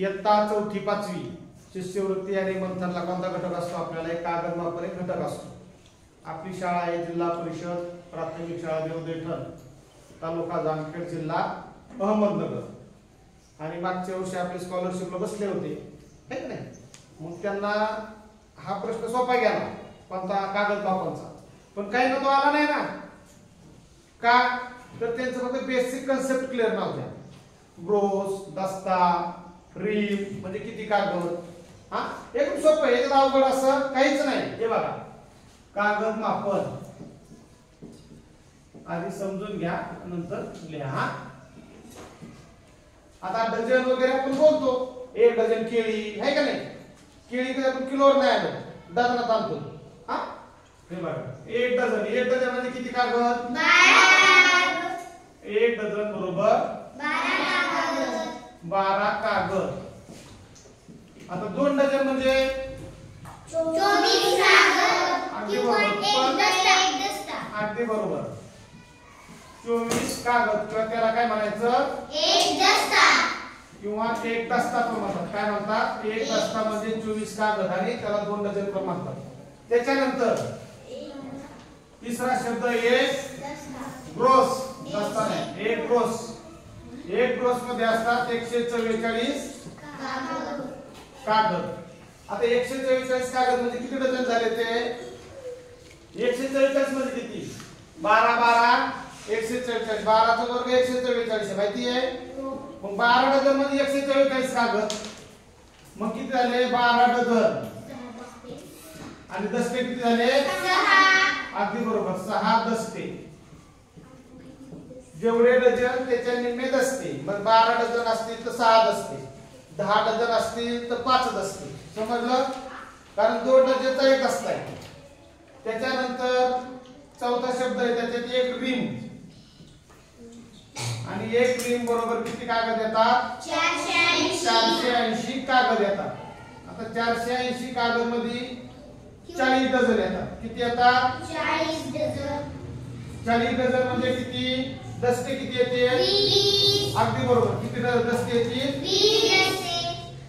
इयत्ता 4थी 5वी शिष्यवृत्ती आणि मंथनला कोणता घटक असतो? आपल्याला एक कागद मापर एक घटक असतो. आपली शाळा आहे जिल्हा परिषद प्राथमिक शाळा देवदैठण, तालुका जामखेड, जिल्हा अहमदनगर. आणि मागच्या वर्षी आपले स्कॉलरशिपला बसले होते है की नाही? मग त्यांना हा प्रश्न सोपा गेला कोणता? कागद मापांचा. पण काही ना तो आला नाही ना. का? तर त्यांचं फक्त बेसिक कन्सेप्ट क्लिअर नव्हत्या. ब्रोस, दस्ता, रिम म्हणजे किती कागद. हा एकदम सोपं आहे, याच्यात अवघड असं काहीच नाही. हे बघा, कागद मापन आधी समजून घ्या नंतर लिहा. आता डझन वगैरे आपण बोलतो, 1 डझन केळी आहे का नाही? केळी कधी आपण किलोवर नाही आलो, डझनात आणतो. हा हे बघा, 1 डझन म्हणजे किती कागद? 1 डझन बरोबर 12 कागद. आता 2 डझन म्हणजे 24 कागद किंवा एक दस्ता. अगदी बरोबर, 24 कागद किंवा त्याला काय म्हणायचं? एक दस्ता किंवा एक दस्ता पण म्हणतात. काय म्हणतात? एक दस्ता म्हणजे 24 कागद आणि त्याला 2 डझन पण म्हणतात. त्याच्यानंतर तिसरा शब्द एक ग्रोस. दस्ता नाही, एक ग्रोस. एक ग्रोस मध्ये असतात 144 कागद. आता 144 कागद म्हणजे किती डझन झाले ते? 144 म्हणजे किती? 12 12 144. 12 चा वर्ग 144 माहिती आहे? मग 12 डझन म्हणजे 144 कागद. मग किती झाले? 12 डझन. आणि दस्ते किती झाले? 6. अगदी बरोबर, 6 दस्ते. जेवढे डझन त्याच्या निम्मे दस्ते. मग 12 डझन असतील तर 6 दस्ते, 10 डझन असतील तर 5 दस्ते. समजलं? कारण 2 डझनचा एक दस्ता आहे. त्याच्यानंतर चौथा शब्द आहे त्याच्यात एक रिम. आणि एक रिम बरोबर किती कागद येतात? 480 कागद येतात. आता 480 कागद मध्ये 40 डझन येतात. किती येतात? 40 डझन. 40 डझन म्हणजे किती? दस्ते किती येतील? 20. अगदी बरोबर, किती दस्ते येतील? 20 दस्ते.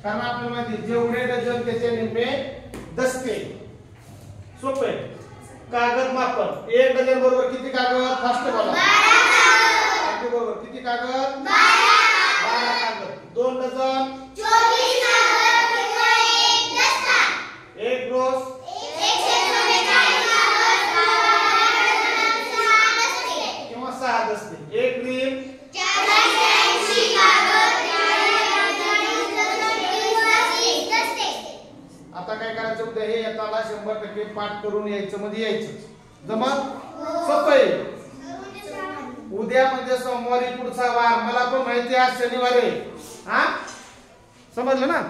कारण आपल्याला माहिती आहे जेवढे डझन त्याचे निम्मे दस्ते. सोपे. कागद मापन 1 डझन बरोबर किती कागद? फास्ट बोला. 12 कागद. अगदी बरोबर, किती कागद? 12 कागद. 2 डझन 24 कागद किंवा एक दस्ता. एक ग्रोस 144 कागद, 6 दस्ते. किंवा 6 दस्ते. एक रिम 480 कागद, 40 दस्ते. आता काय करायचं? उद्या हे येताना 100% पाठ करून यायचं, मध्ये यायचं. जमत? सोपं आहे. उद्या म्हणजे सोमवारी पुढचा वार. मला पण माहिती आहे आज शनिवार आहे. हा समजलं ना?